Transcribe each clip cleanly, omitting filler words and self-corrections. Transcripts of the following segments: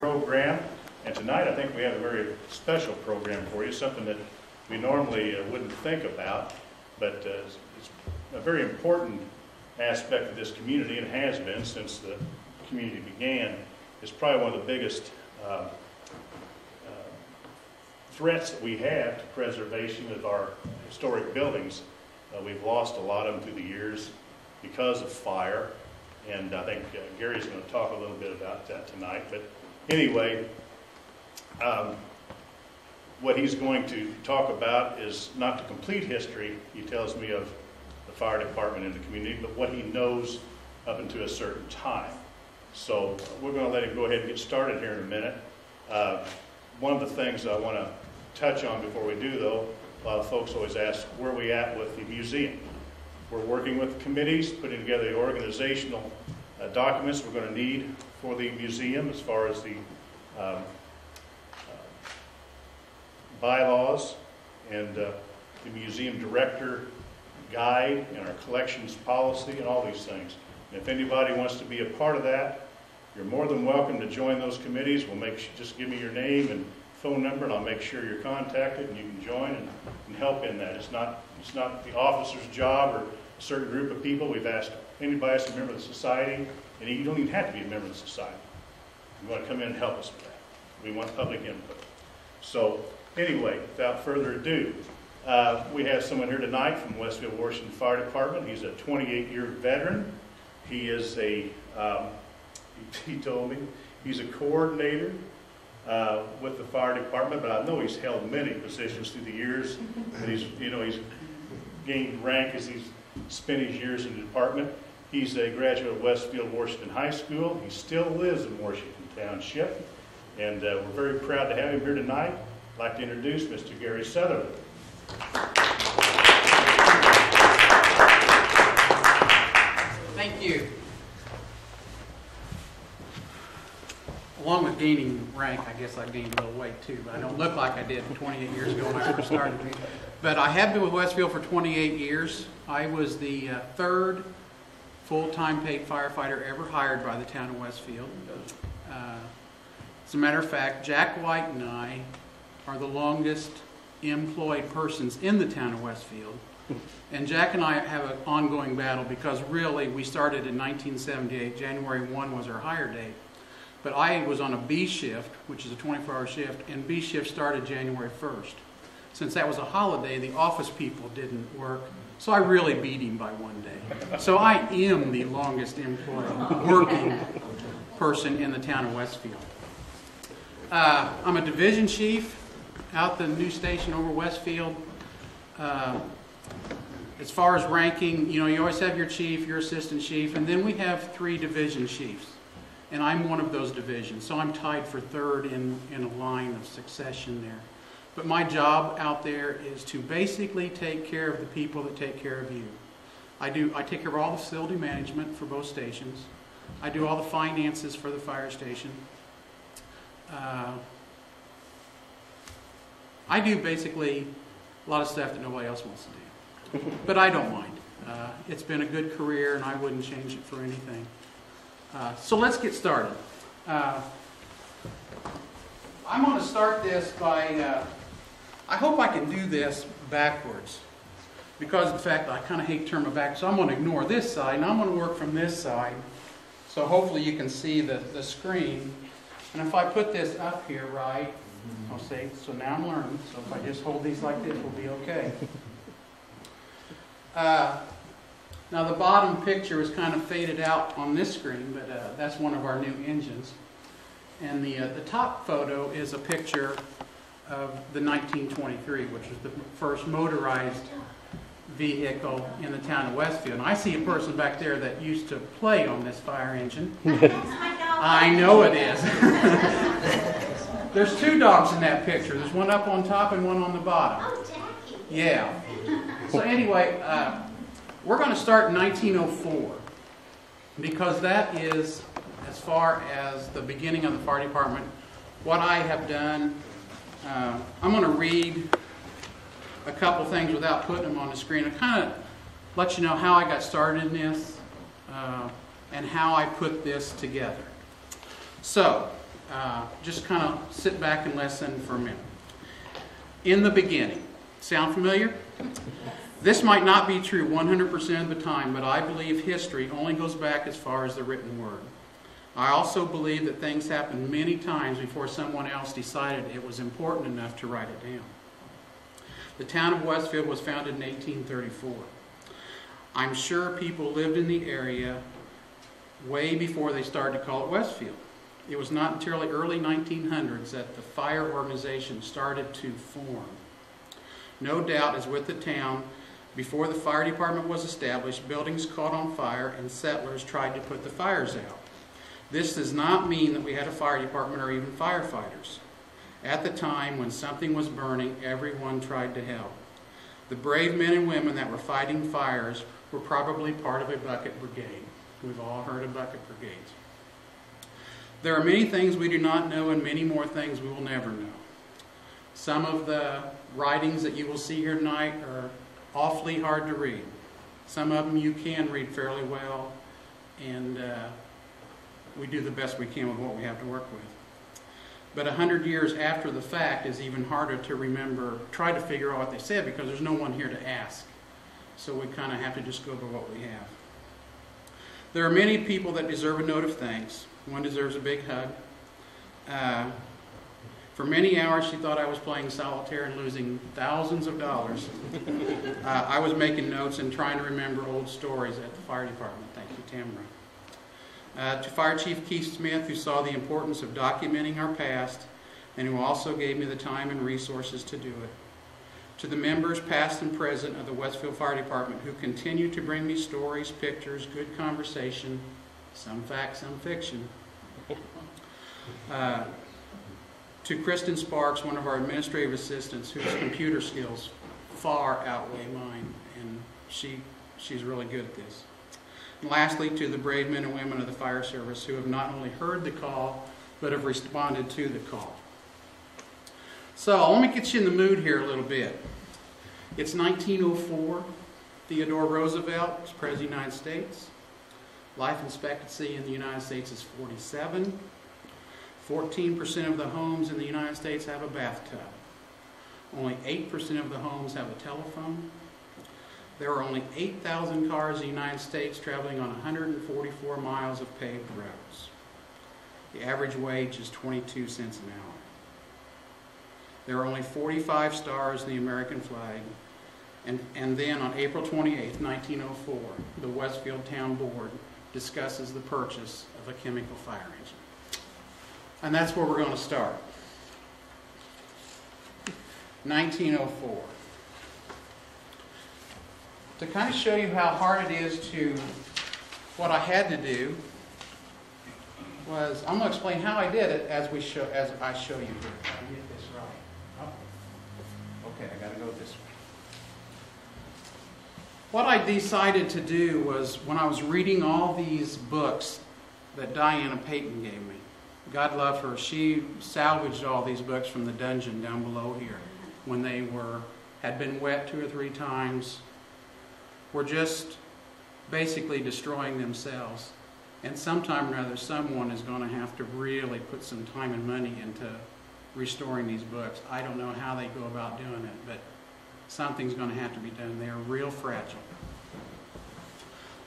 program, and tonight I think we have a very special program for you, something that we normally wouldn't think about, but it's a very important aspect of this community, and has been since the community began. It's probably one of the biggest threats that we have to preservation of our historic buildings. We've lost a lot of them through the years because of fire, and I think Gary's going to talk a little bit about that tonight. But anyway, what he's going to talk about is not the complete history, he tells me, of the fire department in the community, but what he knows up until a certain time. So we're going to let him go ahead and get started here in a minute. One of the things I want to touch on before we do, though, a lot of folks always ask, where are we at with the museum? We're working with the committees, putting together the organizational documents we're going to need for the museum, as far as the bylaws and the museum director guide and our collections policy and all these things. And if anybody wants to be a part of that, you're more than welcome to join those committees. We'll just give me your name and phone number, and I'll make sure you're contacted and you can join and help in that. It's not the officer's job or a certain group of people. We've asked anybody that's a member of the society, and you don't even have to be a member of the society. You want to come in and help us with that. We want public input. So anyway, without further ado, we have someone here tonight from Westfield, Washington Fire Department. He's a 28-year veteran. He is he told me he's a coordinator with the fire department, but I know he's held many positions through the years, and he's gained rank as he's spent his years in the department. He's a graduate of Westfield, Washington High School. He still lives in Washington Township, and we're very proud to have him here tonight. I'd like to introduce Mr. Gary Sutherland. Thank you. Along with gaining rank, I guess I gained a little weight too, but I don't look like I did 28 years ago when I first started. But I have been with Westfield for 28 years. I was the third full-time paid firefighter ever hired by the town of Westfield. As a matter of fact, Jack White and I are the longest employed persons in the town of Westfield. And Jack and I have an ongoing battle because really we started in 1978. January 1 was our hire date. But I was on a B shift, which is a 24-hour shift, and B shift started January 1st. Since that was a holiday, the office people didn't work, so I really beat him by one day. So I am the longest employed working person in the town of Westfield. I'm a division chief out the new station over Westfield. As far as ranking, you always have your chief, your assistant chief, and then we have 3 division chiefs. And I'm one of those divisions, so I'm tied for third in a line of succession there. But my job out there is to basically take care of the people that take care of you. I take care of all the facility management for both stations. I do all the finances for the fire station. I do basically a lot of stuff that nobody else wants to do. But I don't mind. It's been a good career, and I wouldn't change it for anything. So let's get started. I'm going to start this by, I hope I can do this backwards, because in fact I kind of hate to turn my back, so I'm going to ignore this side, and I'm going to work from this side, so hopefully you can see the screen. And if I put this up here right, I'll see, so now I'm learning, so if I just hold these like this, we'll be okay. Now the bottom picture is kind of faded out on this screen, but that's one of our new engines. And the top photo is a picture of the 1923, which was the first motorized vehicle in the town of Westfield. And I see a person back there that used to play on this fire engine. I know it is. There's 2 dogs in that picture. There's one up on top and one on the bottom. Oh, Jackie. Yeah. So anyway, we're going to start in 1904 because that is, as far as the beginning of the fire department, what I have done. I'm going to read a couple things without putting them on the screen. It kind of let you know how I got started in this and how I put this together. So, just kind of sit back and listen for a minute. In the beginning. Sound familiar? This might not be true 100% of the time, but I believe history only goes back as far as the written word. I also believe that things happened many times before someone else decided it was important enough to write it down. The town of Westfield was founded in 1834. I'm sure people lived in the area way before they started to call it Westfield. It was not until the early 1900s that the fire organization started to form. No doubt, as with the town, before the fire department was established, buildings caught on fire and settlers tried to put the fires out. This does not mean that we had a fire department or even firefighters. At the time, when something was burning, everyone tried to help. The brave men and women that were fighting fires were probably part of a bucket brigade. We've all heard of bucket brigades. There are many things we do not know and many more things we will never know. Some of the writings that you will see here tonight are awfully hard to read. Some of them you can read fairly well, and we do the best we can with what we have to work with. But 100 years after the fact is even harder to remember, try to figure out what they said, because there's no one here to ask. So we kind of have to just go by what we have. There are many people that deserve a note of thanks. One deserves a big hug. For many hours, she thought I was playing solitaire and losing thousands of dollars. I was making notes and trying to remember old stories at the fire department. Thank you, Tamara. To Fire Chief Keith Smith, who saw the importance of documenting our past and who also gave me the time and resources to do it. To the members, past and present, of the Westfield Fire Department who continue to bring me stories, pictures, good conversation, some fact, some fiction. To Kristen Sparks, one of our administrative assistants, whose computer skills far outweigh mine, and she's really good at this. And lastly, to the brave men and women of the fire service who have not only heard the call, but have responded to the call. So let me get you in the mood here a little bit. It's 1904. Theodore Roosevelt is President of the United States. Life expectancy in the United States is 47. 14% of the homes in the United States have a bathtub. Only 8% of the homes have a telephone. There are only 8,000 cars in the United States traveling on 144 miles of paved roads. The average wage is 22 cents an hour. There are only 45 stars in the American flag. And then on April 28, 1904, the Westfield Town Board discusses the purchase of a chemical fire engine. And that's where we're going to start. 1904. To kind of show you how hard it is to, what I had to do was, I'm going to explain how I did it as I show you here. I get this right. Oh. Okay, I got to go this way. What I decided to do was, when I was reading all these books that Diana Payton gave me, God love her, she salvaged all these books from the dungeon down below here when they had been wet 2 or 3 times, were just basically destroying themselves. And sometime or other, someone is going to have to really put some time and money into restoring these books. I don't know how they go about doing it, but something's going to have to be done. They're real fragile.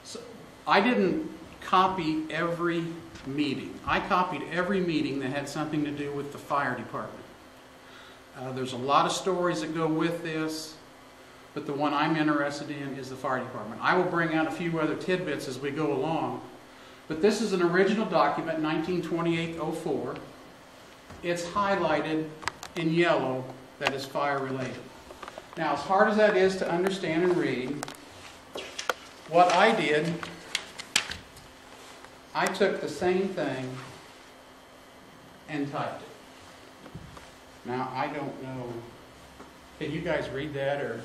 So I didn't copy every meeting. I copied every meeting that had something to do with the fire department. There's a lot of stories that go with this, but the one I'm interested in is the fire department. I will bring out a few other tidbits as we go along, but this is an original document, 1928-04. It's highlighted in yellow that is fire related. Now, as hard as that is to understand and read, what I did, I took the same thing and typed it. Now, I don't know, can you guys read that? Or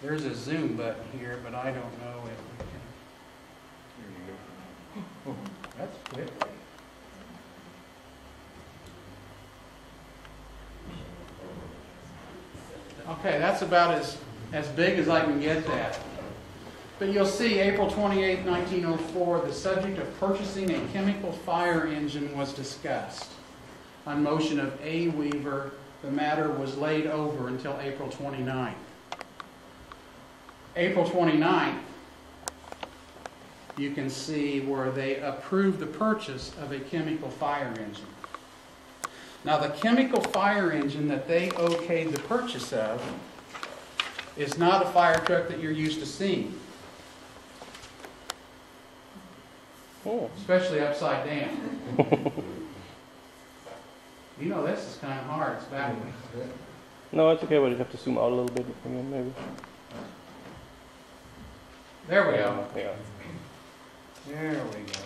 there's a zoom button here, but I don't know if we can. Here you go. Oh, that's quick. Okay, that's about as big as I can get that. But you'll see April 28, 1904, the subject of purchasing a chemical fire engine was discussed. On motion of A. Weaver, the matter was laid over until April 29th. April 29th, you can see where they approved the purchase of a chemical fire engine. Now, the chemical fire engine that they okayed the purchase of is not a fire truck that you're used to seeing. Oh. Especially upside down. You know, this is kind of hard. It's backwards. No, it's okay, but you have to zoom out a little bit, maybe. There we go. Yeah. There we go.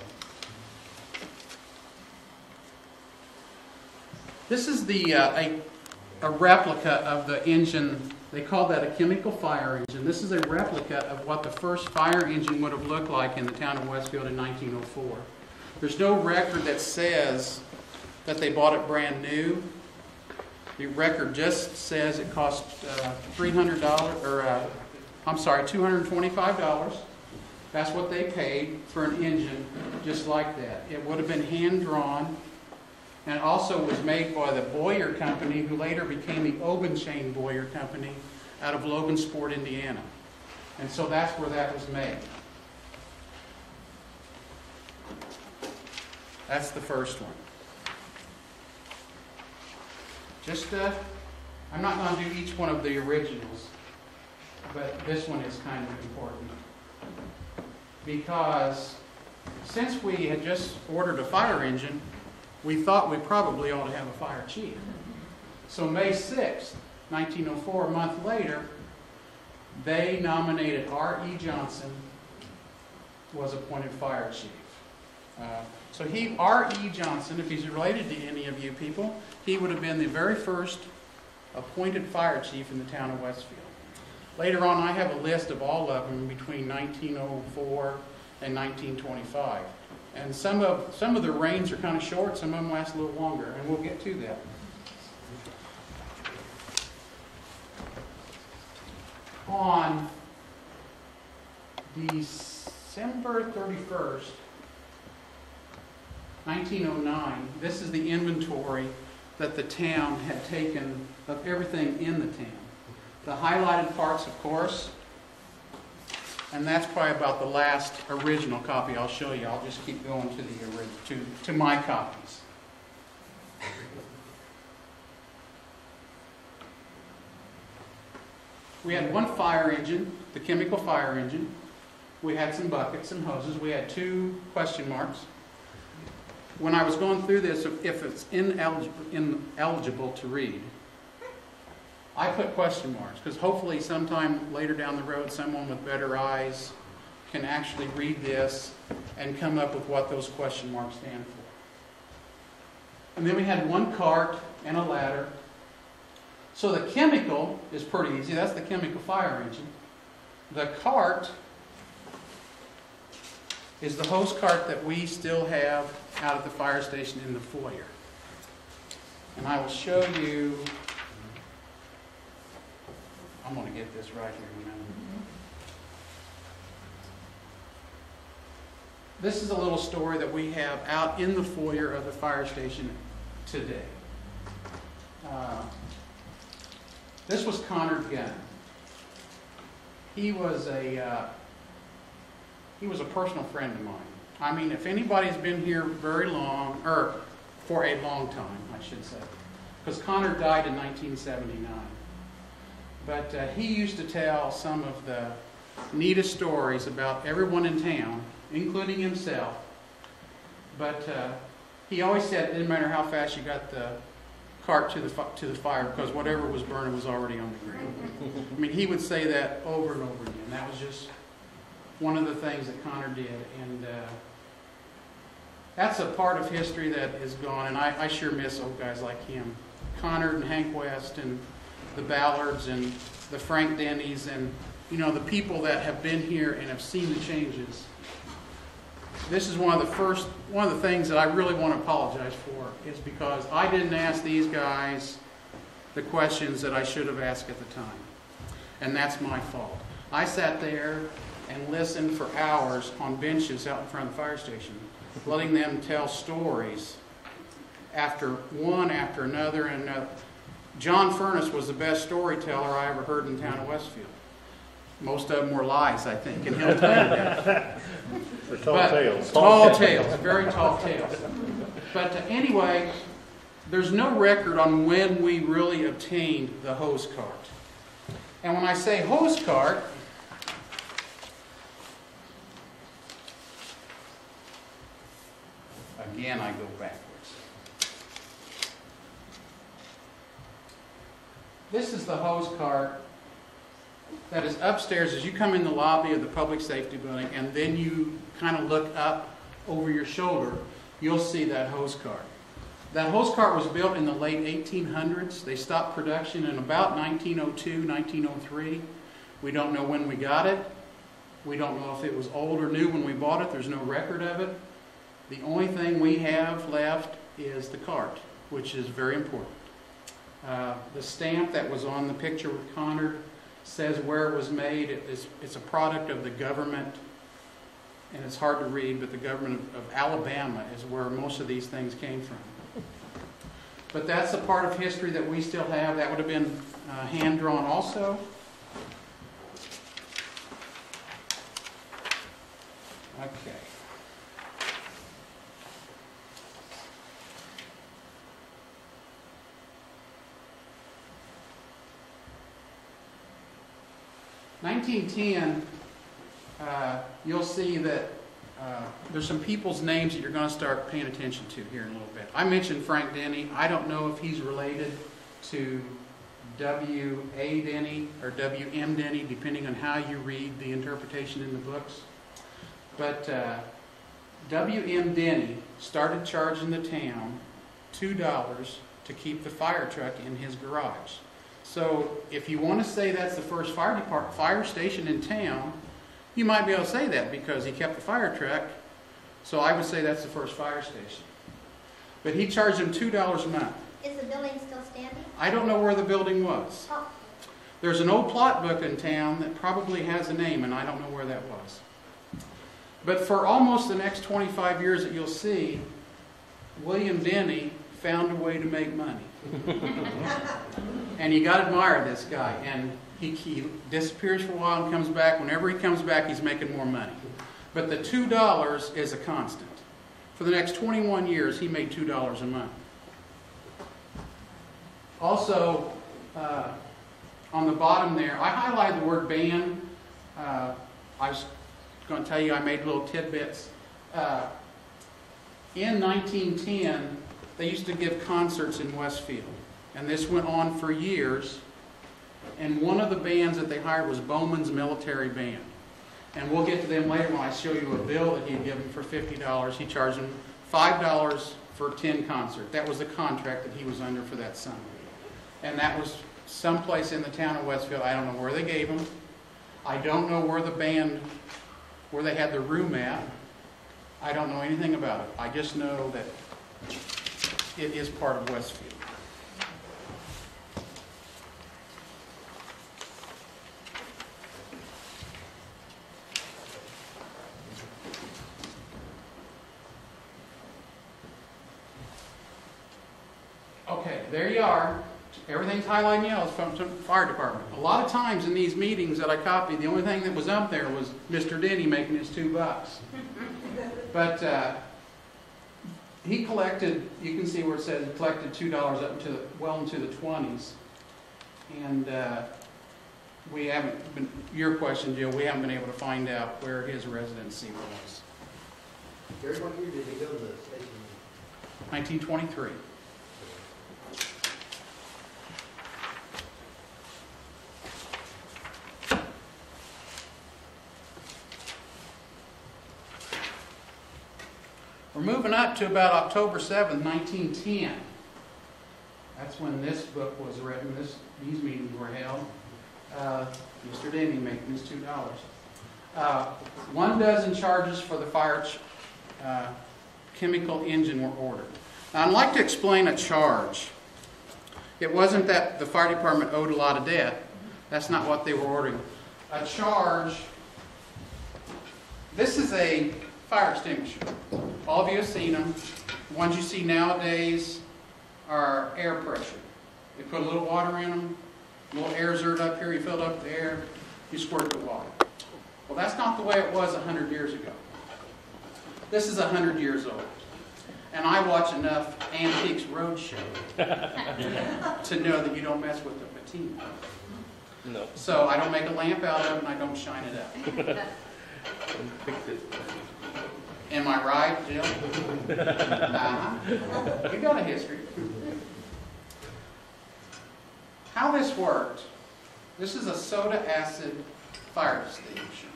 This is the a replica of the engine. They call that a chemical fire engine. This is a replica of what the first fire engine would have looked like in the town of Westfield in 1904. There's no record that says that they bought it brand new. The record just says it cost $300, or I'm sorry, $225. That's what they paid for an engine just like that. It would have been hand-drawn, and also was made by the Boyer Company, who later became the Obenchain Boyer Company out of Logansport, Indiana. And so that's where that was made. That's the first one. Just, I'm not going to do each one of the originals, but this one is kind of important. Because since we had just ordered a fire engine, we thought we probably ought to have a fire chief. So May 6th, 1904, a month later, they nominated R.E. Johnson was appointed fire chief. So R.E. Johnson, if he's related to any of you people, he would have been the very first appointed fire chief in the town of Westfield. Later on, I have a list of all of them between 1904 and 1925. And some of the reigns are kind of short, some of them last a little longer, and we'll get to that. On December 31st, 1909, this is the inventory that the town had taken of everything in the town. The highlighted parts, of course, and that's probably about the last original copy I'll show you. I'll just keep going to my copies. We had one fire engine, the chemical fire engine. We had some buckets and hoses. We had 2 question marks. When I was going through this, if it's ineligible to read, I put question marks, because hopefully sometime later down the road, someone with better eyes can actually read this and come up with what those question marks stand for. And then we had 1 cart and a ladder. So the chemical is pretty easy. That's the chemical fire engine. The cart is the hose cart that we still have out at the fire station in the foyer. And I will show you. I'm going to get this right here in a minute. This is a little story that we have out in the foyer of the fire station today. This was Connor Gunn. He was a personal friend of mine. I mean, if anybody's been here very long, or for a long time, I should say, because Connor died in 1979. But he used to tell some of the neatest stories about everyone in town, including himself. But he always said it didn't matter how fast you got the cart to the fire, because whatever was burning was already on the ground. I mean, he would say that over and over again. That was just one of the things that Connor did. And that's a part of history that is gone, and I sure miss old guys like him. Connor and Hank West and the Ballards and the Frank Denny's, and the people that have been here and have seen the changes. This is one of the things that I really want to apologize for, is because I didn't ask these guys the questions that I should have asked at the time. And that's my fault. I sat there and listened for hours on benches out in front of the fire station, letting them tell stories after one after another and another. John Furness was the best storyteller I ever heard in the town of Westfield. Most of them were lies, I think, and he'll tell you that. For tall tales. Tall tales, very tall tales. But anyway, there's no record on when we really obtained the hose cart. And when I say hose cart, again I go backwards. This is the hose cart that is upstairs as you come in the lobby of the public safety building, and then you kind of look up over your shoulder, you'll see that hose cart. That hose cart was built in the late 1800s. They stopped production in about 1902, 1903. We don't know when we got it. We don't know if it was old or new when we bought it. There's no record of it. The only thing we have left is the cart, which is very important. The stamp that was on the picture with Connor says where it was made. It's a product of the government, and it's hard to read, but the government of Alabama is where most of these things came from. But that's a part of history that we still have. That would have been hand-drawn also. Okay. In 1910, you'll see that there's some people's names that you're going to start paying attention to here in a little bit. I mentioned Frank Denny. I don't know if he's related to W.A. Denny or W.M. Denny, depending on how you read the interpretation in the books. But W.M. Denny started charging the town $2 to keep the fire truck in his garage. So if you want to say that's the first fire station in town, you might be able to say that because he kept the fire truck. So I would say that's the first fire station. But he charged him $2 a month. Is the building still standing? I don't know where the building was. Oh. There's an old plot book in town that probably has a name, and I don't know where that was. But for almost the next 25 years that you'll see, William Denny found a way to make money. And you got to admire this guy. And he disappears for a while and comes back. Whenever he comes back, he's making more money. But the $2 is a constant. For the next 21 years, he made $2 a month. Also, on the bottom there, I highlighted the word band. I was going to tell you I made little tidbits. In 1910, they used to give concerts in Westfield. And this went on for years. And one of the bands that they hired was Bowman's Military Band. And we'll get to them later when I show you a bill that he had given for $50. He charged them $5 for 10 concerts. That was the contract that he was under for that summer. And that was someplace in the town of Westfield. I don't know where they gave him. I don't know where the band, where they had the room at. I don't know anything about it. I just know that it is part of Westfield. Okay, there you are. Everything's highlighted in yellow from the fire department. A lot of times in these meetings that I copied, the only thing that was up there was Mr. Denny making his $2. But he collected, you can see where it says he collected $2 up into well into the 20s. And we haven't been, your question, Jill, we haven't been able to find out where his residency was. Gary, what year did he go to the station? 1923. We're moving up to about October 7th, 1910. That's when this book was written, these meetings were held. Mr. Denny making his $2. 1 dozen charges for the fire chemical engine were ordered. Now, I'd like to explain a charge. It wasn't that the fire department owed a lot of debt. That's not what they were ordering. A charge This is a fire extinguisher. All of you have seen them. The ones you see nowadays are air pressure. They put a little water in them, a little air zert up here, you fill it up with air, you squirt the water. Well, that's not the way it was 100 years ago. This is 100 years old. And I watch enough Antiques Roadshow to know that you don't mess with the patina. No. So I don't make a lamp out of it and I don't shine it up. Fix it. Am I right, Jill? You got a history. How this worked, this is a soda acid fire extinguisher.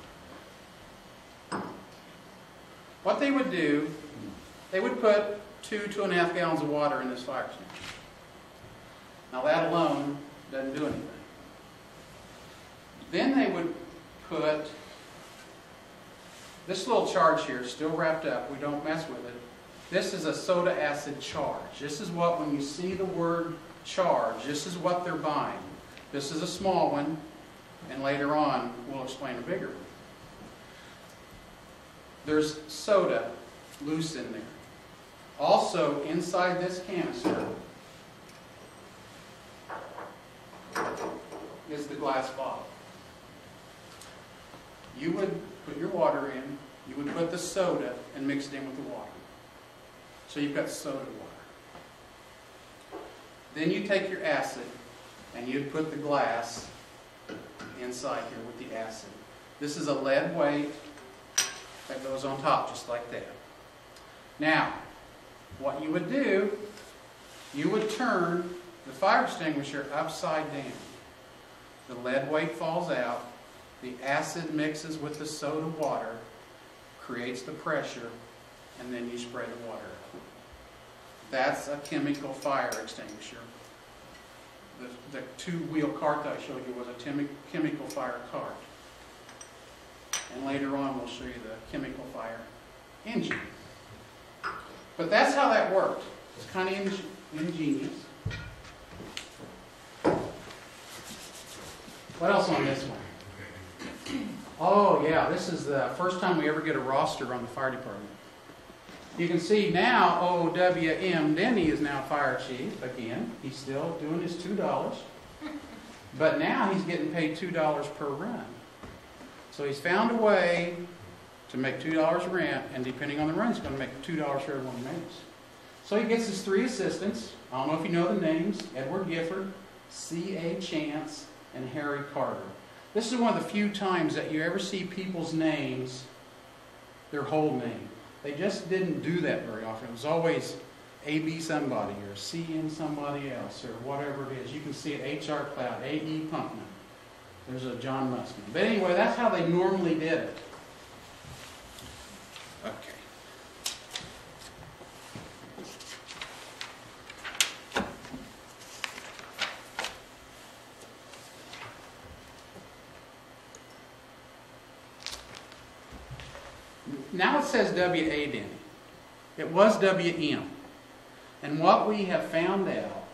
What they would do, they would put 2.5 gallons of water in this fire extinguisher. Now that alone doesn't do anything. Then they would put this little charge here, still wrapped up, we don't mess with it. This is a soda acid charge. This is what, when you see the word charge, this is what they're buying. This is a small one, and later on we'll explain a bigger one. There's soda loose in there. Also, inside this canister is the glass bottle. You would put your water in, you would put the soda and mix it in with the water. So you've got soda water. Then you take your acid and you'd put the glass inside here with the acid. This is a lead weight that goes on top just like that. Now, what you would do, you would turn the fire extinguisher upside down. The lead weight falls out, the acid mixes with the soda water, creates the pressure, and then you spray the water out. That's a chemical fire extinguisher. The two-wheel cart that I showed you was a chemical fire cart. And later on we'll show you the chemical fire engine. But that's how that worked. It's kind of ingenious. What else on this one? Oh yeah, this is the first time we ever get a roster on the fire department. You can see now O.W.M. Denny is now fire chief again. He's still doing his $2. But now he's getting paid $2 per run. So he's found a way to make $2 rent, and depending on the run, he's going to make $2 for everyone he makes. So he gets his 3 assistants. I don't know if you know the names: Edward Gifford, C.A. Chance, and Harry Carter. This is one of the few times that you ever see people's names, their whole name. They just didn't do that very often. It was always A.B. somebody or C.N. somebody else or whatever it is. You can see it H.R. Cloud, A.E. Punkman. There's a John Muskin. But anyway, that's how they normally did it. Okay. Now it says W.A. Denny. It was W.M. And what we have found out,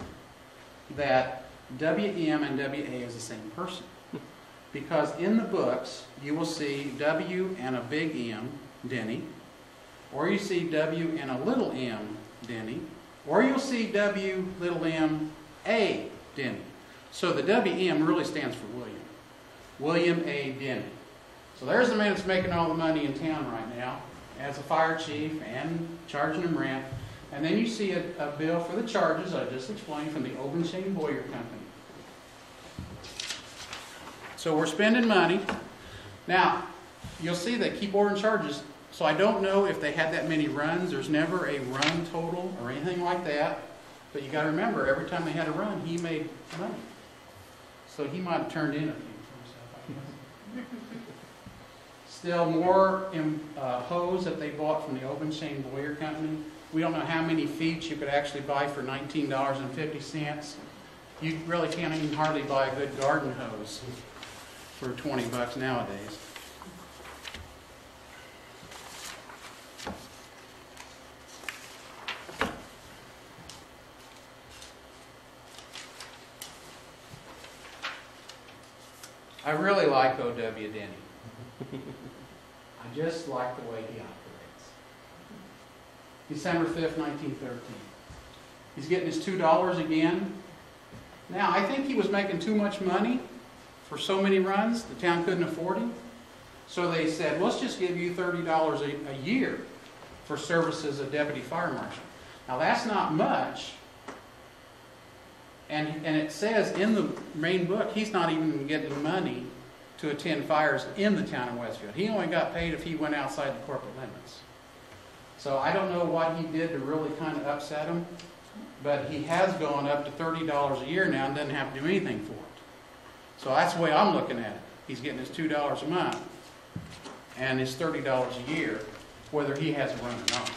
that W.M. and W.A. is the same person. Because in the books, you will see W and a big M, Denny, or you see W and a little m, Denny, or you'll see W little m, A, Denny. So the W.M. really stands for William. William A. Denny. So there's the man that's making all the money in town right now as a fire chief and charging them rent. And then you see a bill for the charges I just explained from the Obenchain Boyer Company. So we're spending money. Now, you'll see they keep ordering charges. So I don't know if they had that many runs. There's never a run total or anything like that. But you got to remember, every time they had a run, he made money. So he might have turned in a few for himself, I guess. Still more hose that they bought from the Obenchain Boyer Company. We don't know how many feet you could actually buy for $19.50. You really can't even hardly buy a good garden hose for $20 nowadays. I really like O.W. Denny. I I just like the way he operates. December 5th, 1913. He's getting his $2 again. Now, I think he was making too much money for so many runs. The town couldn't afford him. So they said, let's just give you $30 a year for services as deputy fire marshal. Now, that's not much. And it says in the main book, he's not even getting money to attend fires in the town of Westfield. He only got paid if he went outside the corporate limits. So I don't know what he did to really kind of upset him, but he has gone up to $30 a year now and doesn't have to do anything for it. So that's the way I'm looking at it. He's getting his $2 a month and his $30 a year, whether he has a run or not.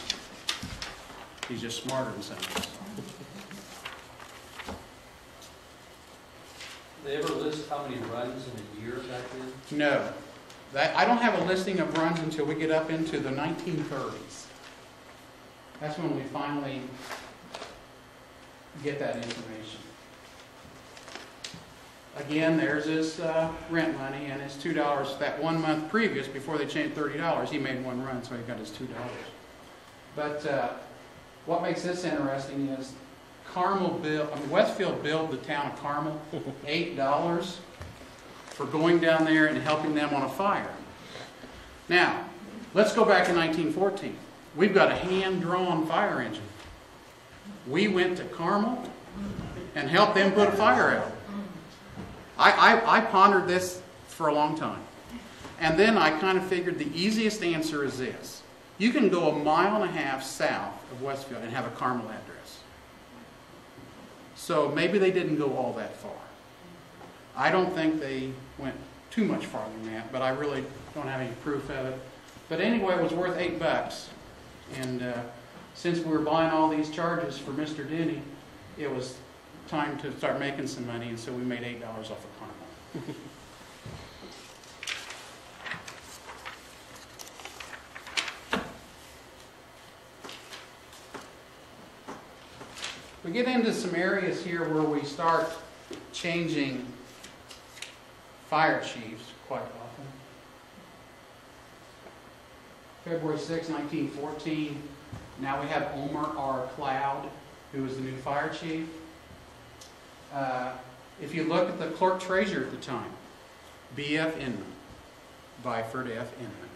He's just smarter than some of us. They ever list how many runs in a year back then? No. I don't have a listing of runs until we get up into the 1930s. That's when we finally get that information. Again, there's his rent money and his $2. That 1 month previous, before they changed $30, he made one run, so he got his $2. But what makes this interesting is Westfield billed the town of Carmel $8 for going down there and helping them on a fire. Now, let's go back to 1914. We've got a hand-drawn fire engine. We went to Carmel and helped them put a fire out. I pondered this for a long time. And then I kind of figured the easiest answer is this. You can go 1.5 miles south of Westfield and have a Carmel address. So maybe they didn't go all that far. I don't think they went too much farther than that, but I really don't have any proof of it. But anyway, it was worth $8. And since we were buying all these charges for Mr. Denny, it was time to start making some money, and so we made $8 off of Carmel. We get into some areas here where we start changing fire chiefs quite often. February 6, 1914, now we have Omer R. Cloud, who is the new fire chief. If you look at the clerk treasurer at the time, B.F. Inman, Byford F. Inman,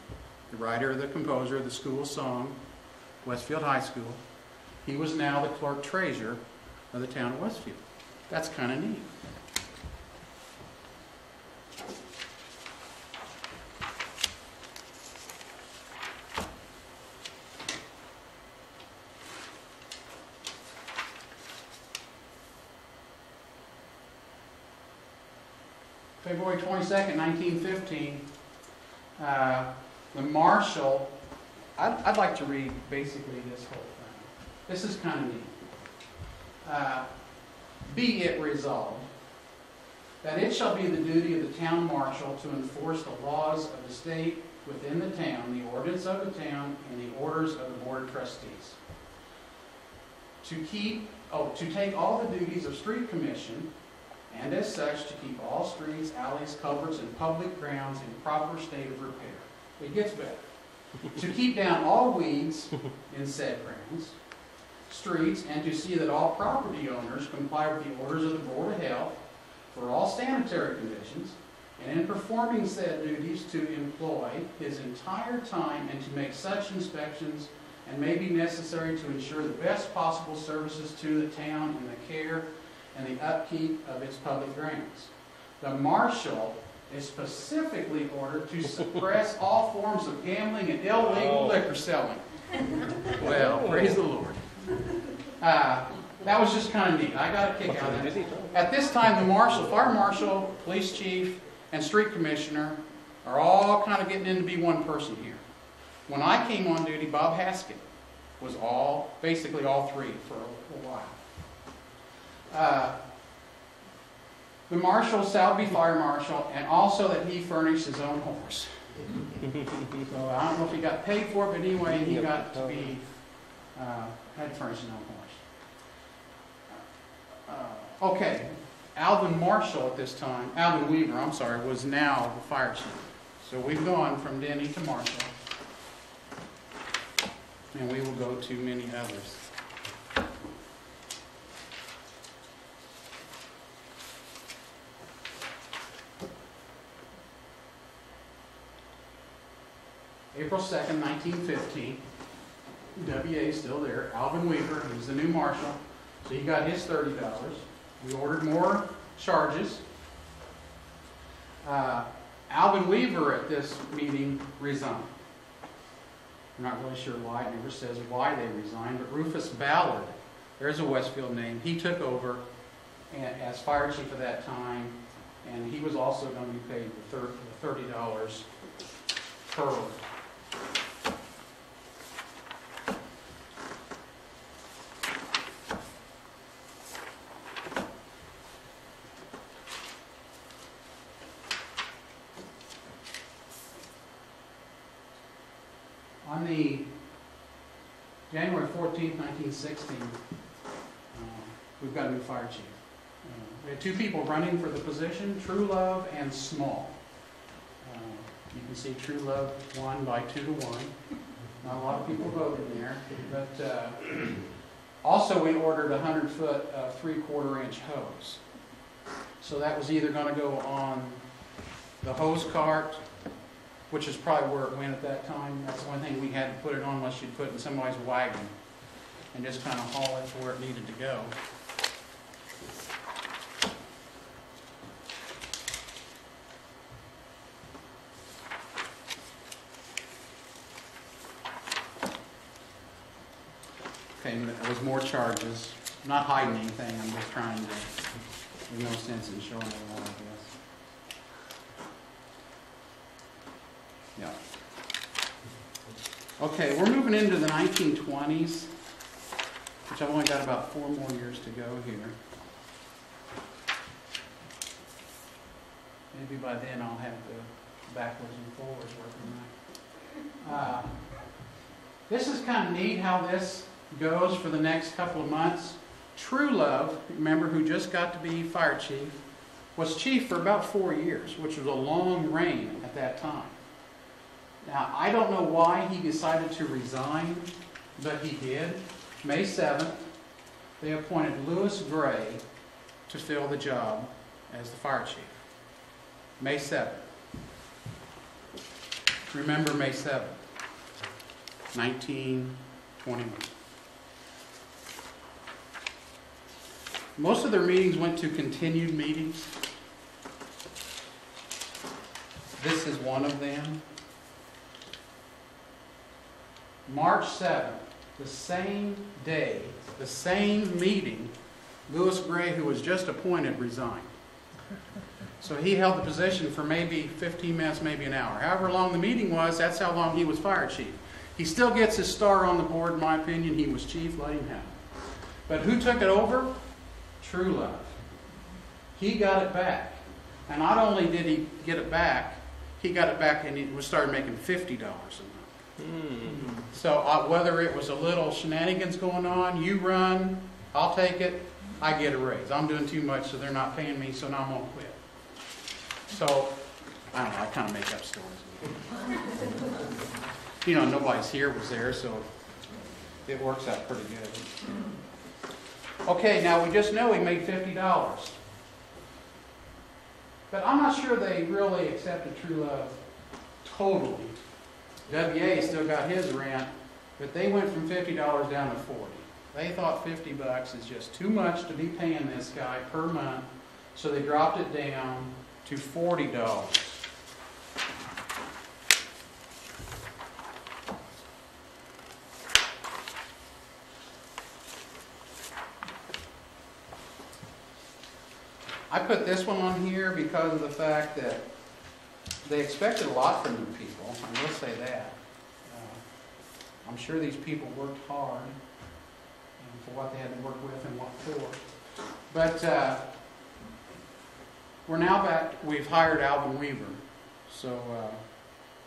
the writer, the composer of the school song, Westfield High School. He was now the clerk treasurer of the town of Westfield. That's kind of neat. February 22nd, 1915, the marshal, I'd like to read basically this whole thing. This is kind of neat. Be it resolved that it shall be the duty of the town marshal to enforce the laws of the state within the town, the ordinance of the town, and the orders of the board of trustees. To take all the duties of street commission, and as such to keep all streets, alleys, culverts, and public grounds in proper state of repair. It gets better. To keep down all weeds in said grounds, streets, and to see that all property owners comply with the orders of the Board of Health for all sanitary conditions, and in performing said duties to employ his entire time and to make such inspections and may be necessary to ensure the best possible services to the town in the care and the upkeep of its public grounds. The marshal is specifically ordered to suppress all forms of gambling and illegal liquor selling. Well, praise the Lord. That was just kind of neat. I got a kick out of that. At this time, the marshal, fire marshal, police chief, and street commissioner are all kind of getting in to be one person here. When I came on duty, Bob Haskett was basically all three for a while. The marshal shall be fire marshal, and also that he furnish his own horse. So I don't know if he got paid for it, but anyway, he got to be had to furnish his own horse. Okay, Alvin Weaver, was now the fire chief. So we've gone from Denny to Marshall. and we will go to many others. April 2nd, 1915, WA is still there. Alvin Weaver, he's the new marshal, so he got his $30. We ordered more charges. Alvin Weaver at this meeting resigned. We're not really sure why, it never says why they resigned, but Rufus Ballard, there's a Westfield name, he took over as fire chief at that time, and he was also going to be paid the $30 per. On the January 14th, 1916, we've got a new fire chief. We had two people running for the position, True Love and Small. You can see True Love won by 2-1. Not a lot of people voted there, but also we ordered a 100-foot, 3/4-inch hose. So that was either going to go on the hose cart, which is probably where it went at that time. That's the one thing we had to put it on, unless you'd put it in somebody's wagon and just kind of haul it to where it needed to go. Okay, there was more charges. I'm not hiding anything, I'm just trying to, there's no sense in showing it all, I guess. Yeah. Okay, we're moving into the 1920s, which I've only got about 4 more years to go here. Maybe by then I'll have the backwards and forwards working right. This is kind of neat how this goes for the next couple of months. True Love, remember, who just got to be fire chief, was chief for about 4 years, which was a long reign at that time. Now, I don't know why he decided to resign, but he did. May 7th, they appointed Lewis Gray to fill the job as the fire chief. May 7th. Remember May 7th, 1921. Most of their meetings went to continued meetings. This is one of them. March 7th, the same day, the same meeting, Lewis Gray, who was just appointed, resigned. So he held the position for maybe 15 minutes, maybe an hour. However long the meeting was, that's how long he was fire chief. He still gets his star on the board, in my opinion. He was chief, let him have it. But who took it over? True Love. He got it back. And not only did he get it back, he got it back and he started making $50 a month. So whether it was a little shenanigans going on, you run, I'll take it, I get a raise. I'm doing too much, so they're not paying me, so now I'm going to quit. So, I don't know, I kind of make up stories. You know, nobody's here was there, so it works out pretty good. Okay, now we just know he made $50. But I'm not sure they really accepted True Love totally. WA still got his rent, but they went from $50 down to $40. They thought $50 is just too much to be paying this guy per month, so they dropped it down to $40. I put this one on here because of the fact that they expected a lot from new people. I will say that. I'm sure these people worked hard for what they had to work with and what for. But we're now back. We've hired Alvin Weaver. So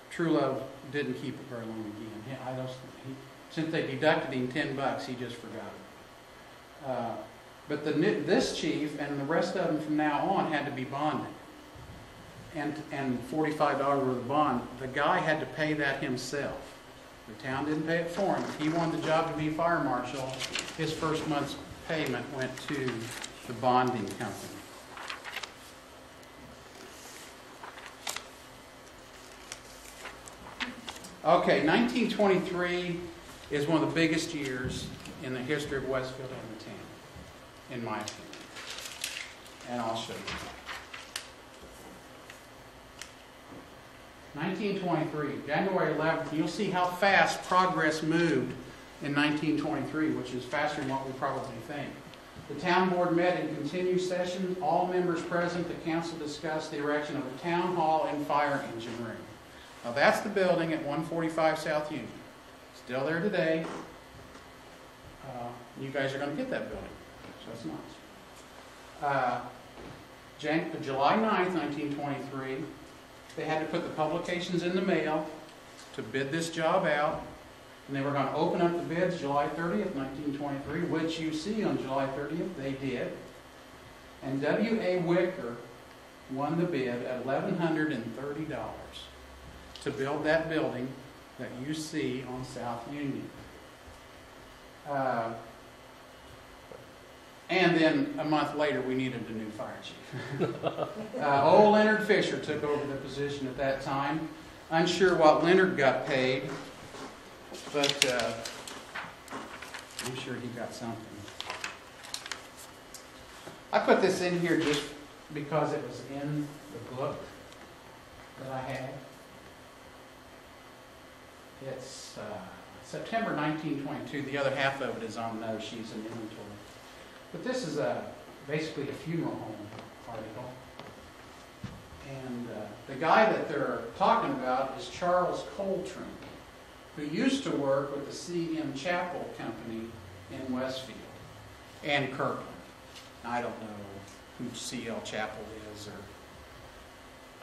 True Love didn't keep it very long again. Since they deducted him $10, he just forgot it. But this chief and the rest of them from now on had to be bonded. And $45 worth of bond, the guy had to pay that himself. The town didn't pay it for him. If he wanted the job to be fire marshal, his first month's payment went to the bonding company. Okay, 1923 is one of the biggest years in the history of Westfield and the town, in my opinion. And I'll show you. 1923, January 11th, you'll see how fast progress moved in 1923, which is faster than what we probably think. The town board met in continued session. All members present, the council discussed the erection of a town hall and fire engine room. Now that's the building at 145 South Union. Still there today. You guys are going to get that building, so that's nice. July 9th, 1923, they had to put the publications in the mail to bid this job out, and they were going to open up the bids July 30th, 1923, which you see on July 30th, they did. And W.A. Wicker won the bid at $1,130 to build that building that you see on South Union. And then a month later, we needed a new fire chief. Old Leonard Fisher took over the position at that time. Unsure what Leonard got paid, but I'm sure he got something. I put this in here just because it was in the book that I had. It's September 1922. The other half of it is on those sheets in inventory. But this is basically a funeral home article. And the guy that they're talking about is Charles Coltrane, who used to work with the C.M. Chapel Company in Westfield and Kirkland. I don't know who C.L. Chapel is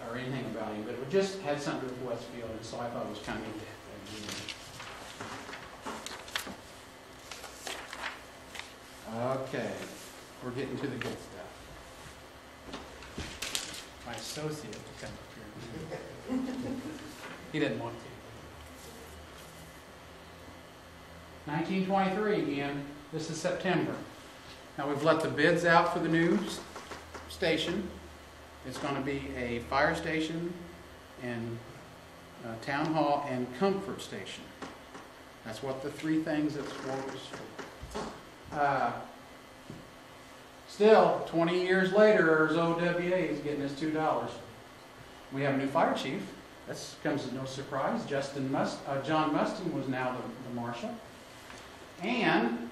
or anything about him, but it just had something to do with Westfield, and so I thought it was kind of neat. Okay, we're getting to the good stuff. My associate to come up here. He didn't want to. 1923 again. This is September. Now we've let the bids out for the new station. It's going to be a fire station and a town hall and comfort station. That's what the three things it's for. Still, 20 years later, our OWA is getting us $2. We have a new fire chief. This comes as no surprise. John Mustin was now the marshal. And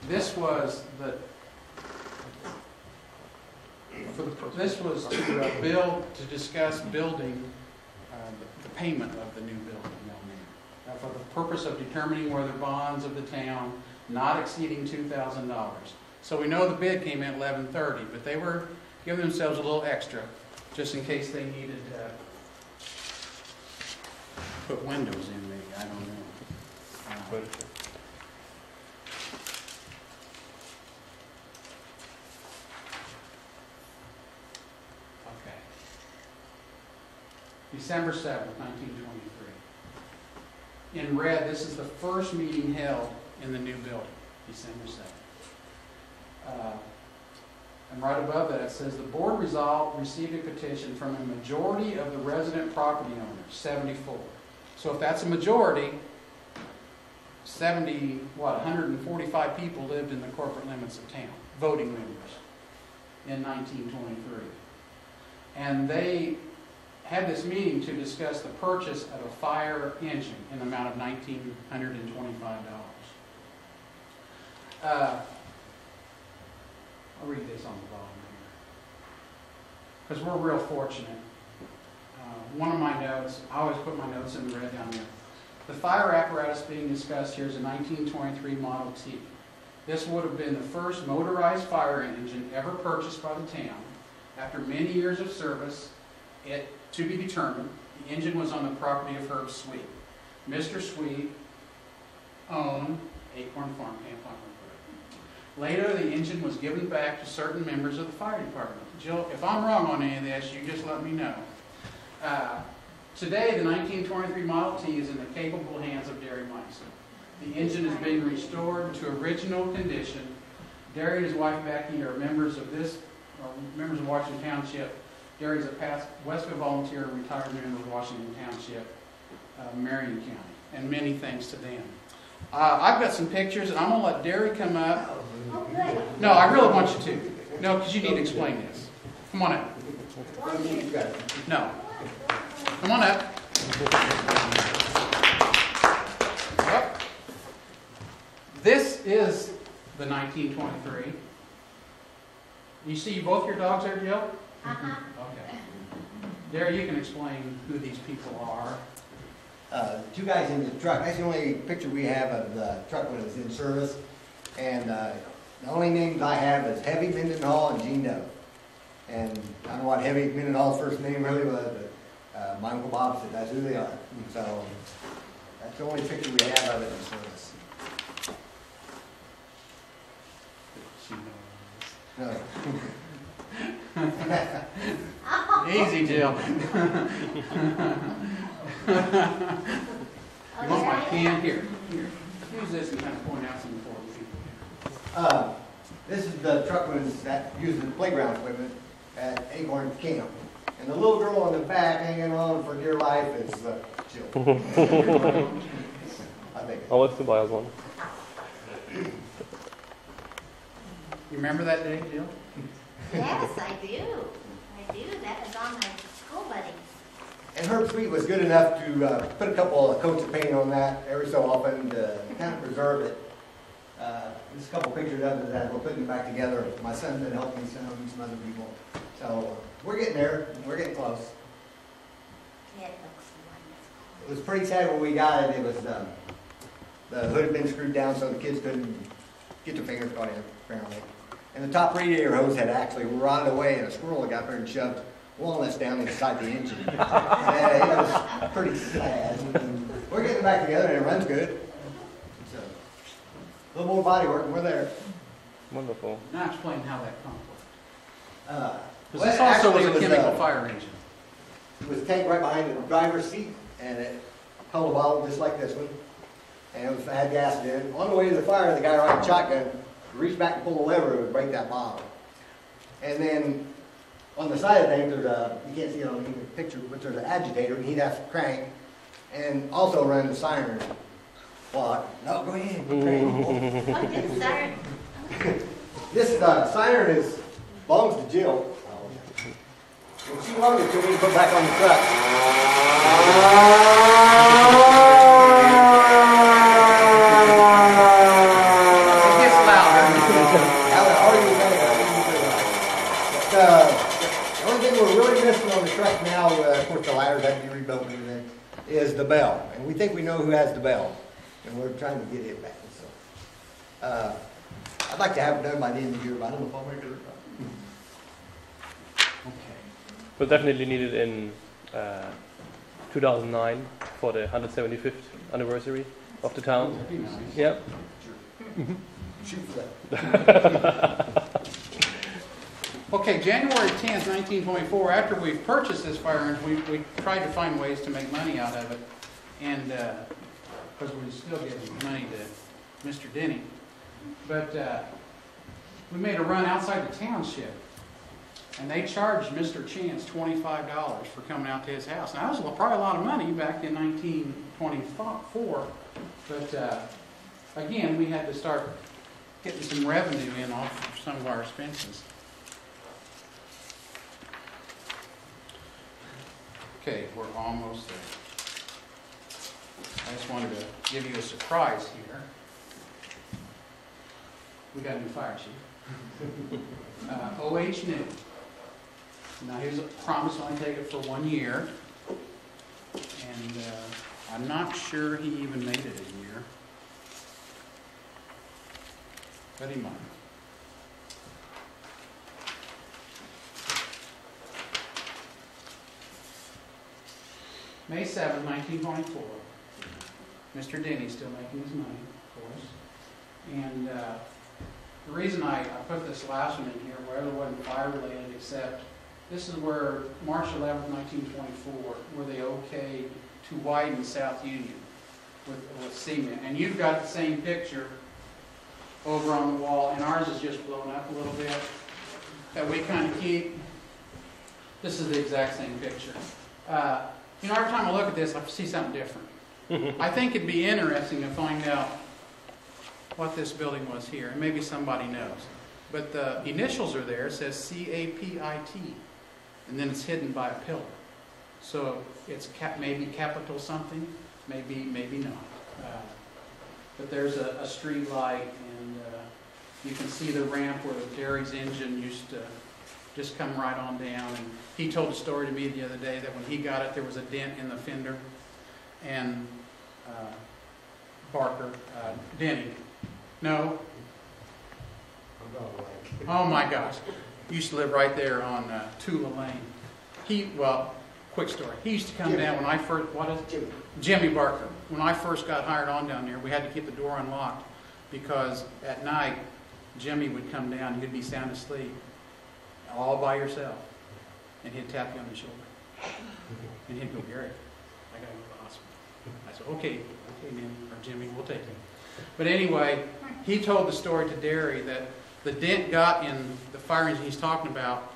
this was to discuss building the payment of the new building down there, for the purpose of determining whether bonds of the town not exceeding $2,000. So we know the bid came in at $1,130, but they were giving themselves a little extra just in case they needed to put windows in, maybe. I don't know. Okay. December 7th, 1923. In red, this is the first meeting held in the new building, December 7th. And right above that it says, the board received a petition from a majority of the resident property owners, 74. So if that's a majority, 145 people lived in the corporate limits of town, voting members, in 1923. And they had this meeting to discuss the purchase of a fire engine in the amount of $1,925. I'll read this on the bottom here, because we're real fortunate. One of my notes, I always put my notes in red down there. The fire apparatus being discussed here is a 1923 Model T. This would have been the first motorized fire engine ever purchased by the town. After many years of service, to be determined, the engine was on the property of Herb Sweet. Mr. Sweet owned Acorn Farm, Camp Huntworth. Later, the engine was given back to certain members of the fire department. Jill, if I'm wrong on any of this, you just let me know. Today, the 1923 Model T is in the capable hands of Gary Sutherland. The engine has been restored to original condition. Gary and his wife Becky are members of Washington Township. Gary's a past Westfield volunteer and retired member of Washington Township, Marion County, and many thanks to them. I've got some pictures, and I'm going to let Gary come up. Oh, good. No, I really want you to. No, because you need to explain this. Come on up. No. Come on up. Yep. This is the 1923. You see both your dogs there, Jill? Uh-huh. Okay. Gary, you can explain who these people are. Two guys in the truck. That's the only picture we have of the truck when it was in service. And the only names I have is Heavy Mendenhall and Gene Doe. And I don't know what Heavy Mendenhall's first name really was, but my Uncle Bob said that's who they are. So that's the only picture we have of it in service. No. Easy, Jill. You want my pen? Here. Use this and kind of point out some important people. This is the truck when it's using playground equipment at Acorn Camp. And the little girl on the back hanging on for dear life is Jill. I think. I'll have to buy us one. You remember that day, Jill? Yes, I do. I do. That was on my school buddy. And Herb Sweet was good enough to put a couple of coats of paint on that every so often to kind of preserve it. There's a couple pictures of it that we're putting back together. My son's been helping me, some other people. So we're getting there. We're getting close. It looks wonderful. It was pretty sad when we got it. It was the hood had been screwed down so the kids couldn't get their fingers caught in it, apparently. And the top radiator hose had actually rotted away, and a squirrel had got there and shoved walnuts down inside the engine. And it was pretty sad. And we're getting back together, and it runs good. So, a little more body work, and we're there. Wonderful. Now explain how that comes. Well, This also was actually, a it chemical fire engine. It was a tank right behind the driver's seat, and it held a bottle just like this one. And it had gas in it. On the way to the fire, the guy riding the shotgun reached back and pulled the lever and break that bottle. And then on the side of the thing, there's you can't see it on the picture, but there's an agitator, and he'd have to crank, and also run the siren. Well, no, go ahead. Oh, good siren. This siren belongs to Jill. When she loaned it to me to put back on the truck. It gets louder. The only thing we're really missing on the truck now, of course the ladders have to be rebuilt and everything, is the bell. And we think we know who has the bell. And we're trying to get it back. So, I'd like to have it done by the end of the year, but I don't know if I'll make it or not. Okay. We'll definitely need it in 2009 for the 175th anniversary of the town. That'd be nice. Yep. Shoot for that. Okay, January 10th, 1924, after we purchased this fire engine, we tried to find ways to make money out of it. And, because we still giving money to Mr. Denny. But we made a run outside the township. And they charged Mr. Chance $25 for coming out to his house. Now, that was probably a lot of money back in 1924. But, again, we had to start getting some revenue in off some of our expenses. Okay, we're almost there. I just wanted to give you a surprise here. We got a new fire chief. O.H. New. Now, here's a promise to only take it for 1 year. And I'm not sure he even made it a year. But he might. May 7th, 1924. Mr. Denny's still making his money, of course. And The reason I put this last one in here, where it wasn't fire related, except this is where March 11th, 1924, where they okayed to widen South Union with cement. And you've got the same picture over on the wall, and ours is just blown up a little bit, that we kind of keep. This is the exact same picture. You know, every time I look at this, I see something different. I think it'd be interesting to find out what this building was here, and maybe somebody knows. But the initials are there. It says CAPIT, and then it's hidden by a pillar. So it's maybe capital something, maybe not. But there's a street light, and you can see the ramp where Gary's engine used to just come right on down. And he told a story to me the other day that when he got it, there was a dent in the fender. And Denny, no? Oh my gosh. He used to live right there on Tula Lane. Quick story. He used to come down when I first, Jimmy Barker. When I first got hired on down there, we had to keep the door unlocked because at night, Jimmy would come down, he'd be sound asleep, all by yourself, and he'd tap you on the shoulder. And he'd go, Gary, I gotta go to the hospital. I said, okay, man, or Jimmy, we'll take him. But anyway, he told the story to Derry that the dent got in the fire engine he's talking about.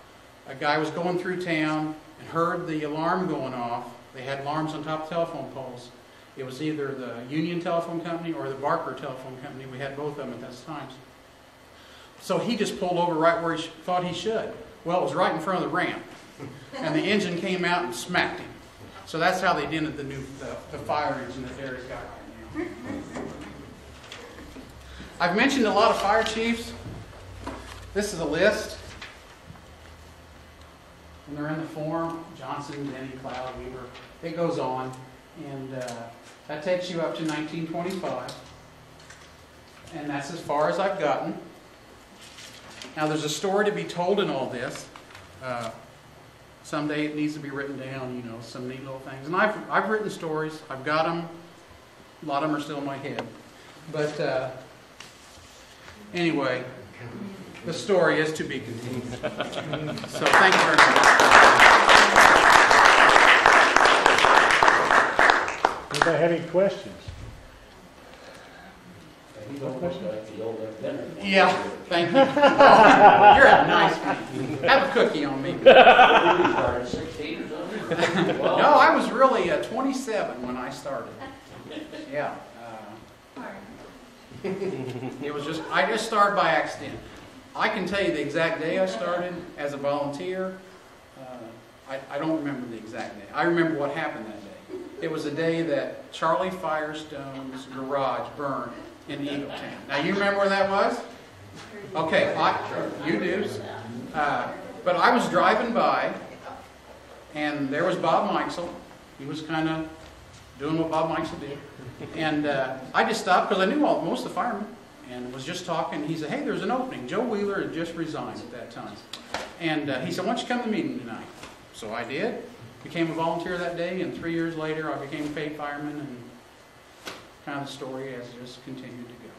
A guy was going through town and heard the alarm going off. They had alarms on top of telephone poles. It was either the Union Telephone Company or the Barker Telephone Company. We had both of them at those times. So he just pulled over right where he thought he should. Well, it was right in front of the ramp. And the engine came out and smacked him. So that's how they dented the fire engine that Derry's got right now. I've mentioned a lot of fire chiefs. This is a list. And they're in the form. Johnson, Denny, Cloud, Weaver. It goes on. And that takes you up to 1925. And that's as far as I've gotten. Now there's a story to be told in all this. Someday it needs to be written down, you know, some neat little things. And I've written stories. I've got them. A lot of them are still in my head. But anyway, the story is to be continued. So thank you very much. Anybody have any questions? Yeah, thank you. Oh, you're a nice man. Have a cookie on me. No, I was really 27 when I started. Yeah. It was I just started by accident. I can tell you the exact day I started as a volunteer. I don't remember the exact day. I remember what happened that day. It was the day that Charlie Firestone's garage burned in Eagletown. Now, you remember where that was? Okay, you do. But I was driving by, and there was Bob Meixel. He was kind of doing what Bob Meixel did. And I just stopped because I knew most of the firemen and was just talking. He said, hey, there's an opening. Joe Wheeler had just resigned at that time. And he said, why don't you come to the meeting tonight? So I did. Became a volunteer that day, and 3 years later I became a paid fireman, and kind of the story has just continued to go.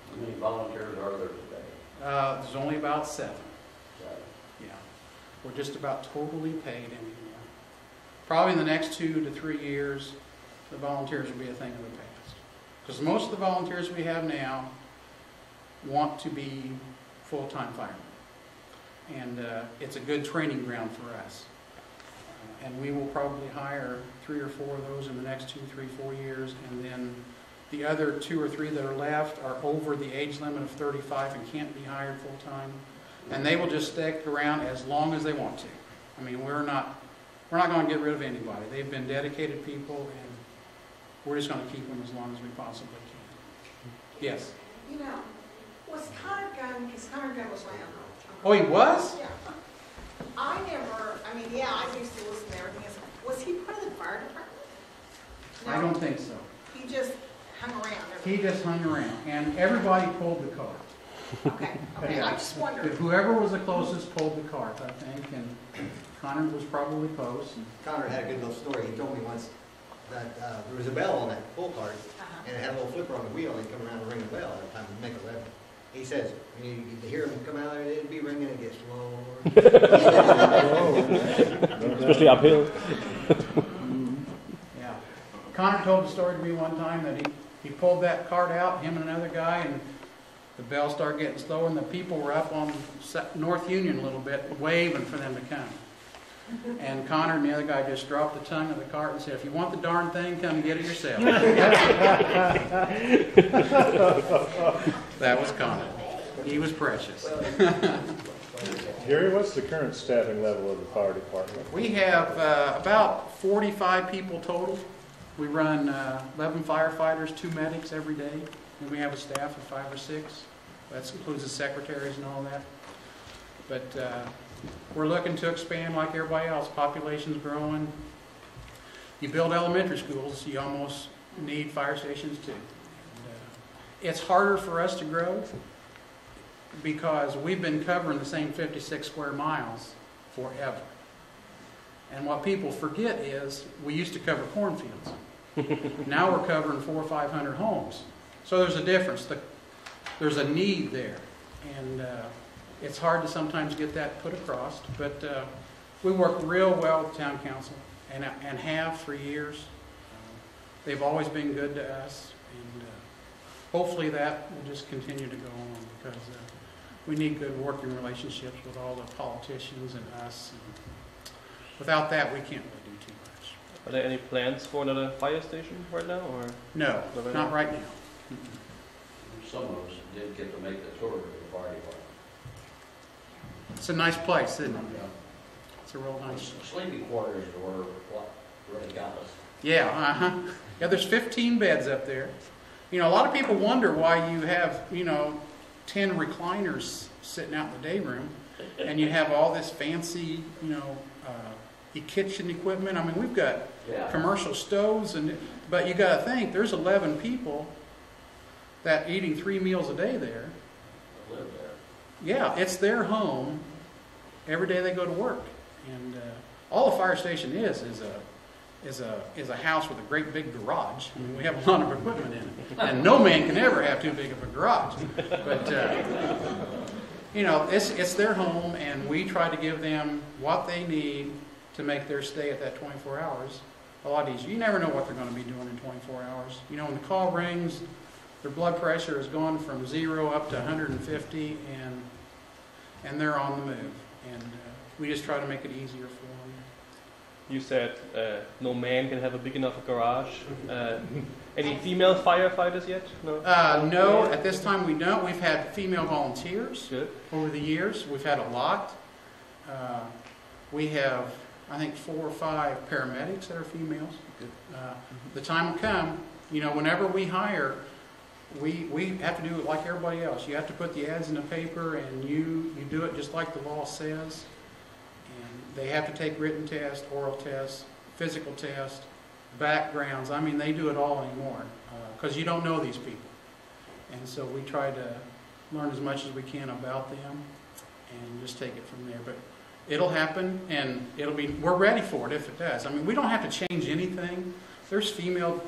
How many volunteers are there today? There's only about 7. Yeah. We're just about totally paid anymore. Probably in the next 2 to 3 years, the volunteers will be a thing of the past. Because most of the volunteers we have now want to be full-time firemen. And it's a good training ground for us. And we will probably hire 3 or 4 of those in the next 2, 3, 4 years. And then the other 2 or 3 that are left are over the age limit of 35 and can't be hired full-time. And they will just stick around as long as they want to. I mean, we're not going to get rid of anybody. They've been dedicated people, and we're just going to keep them as long as we possibly can. Yes? You know, was Connor Gunn, because Connor Gunn was my uncle. Oh, he was? Yeah. I used to listen to everything. Was he part of the fire department? No. I don't think so. He just hung around. He just hung around, and everybody pulled the cart. Okay, I just wondered. Whoever was the closest pulled the cart, I think, and Connor was probably close. Connor had a good little story. He told me once that there was a bell on that pull cart, and it had a little flipper on the wheel, and he'd come around and ring the bell every time to make a levy. He says, when you hear them come out there, it'd be ringing, it gets slow. Especially uphill. Yeah. Connor told the story to me one time that he pulled that cart out, him and another guy, and the bell started getting slower, and the people were up on North Union a little bit, waving for them to come. And Connor and the other guy just dropped the tongue of the cart and said, "If you want the darn thing, come get it yourself." That was Connor. He was precious. Gary, what's the current staffing level of the fire department? We have about 45 people total. We run 11 firefighters, 2 medics every day, and we have a staff of 5 or 6. That includes the secretaries and all that. But we're looking to expand like everybody else. Population's growing. You build elementary schools, you almost need fire stations too. It's harder for us to grow because we've been covering the same 56 square miles forever. And what people forget is we used to cover cornfields. Now we're covering 400 or 500 homes. So there's a difference. There's a need there. And it's hard to sometimes get that put across. But we work real well with town council and have for years. They've always been good to us. And hopefully that will just continue to go on because we need good working relationships with all the politicians and us. And without that, we can't really do too much. Are there any plans for another fire station right now, or? No, not right now. Some of us did get to make the tour of the fire department. It's a nice place, isn't it? It's a real nice. Sleeping quarters were what really got us. Yeah, yeah, there's 15 beds up there. You know, a lot of people wonder why you have, 10 recliners sitting out in the day room, and you have all this fancy, kitchen equipment. I mean, we've got commercial stoves, but you got to think there's 11 people that eating 3 meals a day there. Live there. Yeah, it's their home. Every day they go to work, and all a fire station is a house with a great big garage. I mean, we have a lot of equipment in it, and no man can ever have too big of a garage. But it's their home, and we try to give them what they need to make their stay at that 24 hours a lot easier. You never know what they're going to be doing in 24 hours. When the call rings, their blood pressure has gone from 0 up to 150, and they're on the move. And we just try to make it easier for them. You said no man can have a big enough garage. Any female firefighters yet? No. No, at this time we don't. We've had female volunteers over the years. We've had a lot. We have, I think, 4 or 5 paramedics that are females. The time will come. Whenever we hire, we have to do it like everybody else. You have to put the ads in the paper, and you do it just like the law says. They have to take written tests, oral tests, physical tests, backgrounds. I mean, they do it all anymore because you don't know these people. And so we try to learn as much as we can about them and just take it from there. But it'll happen, and we're ready for it if it does. I mean, we don't have to change anything. There's female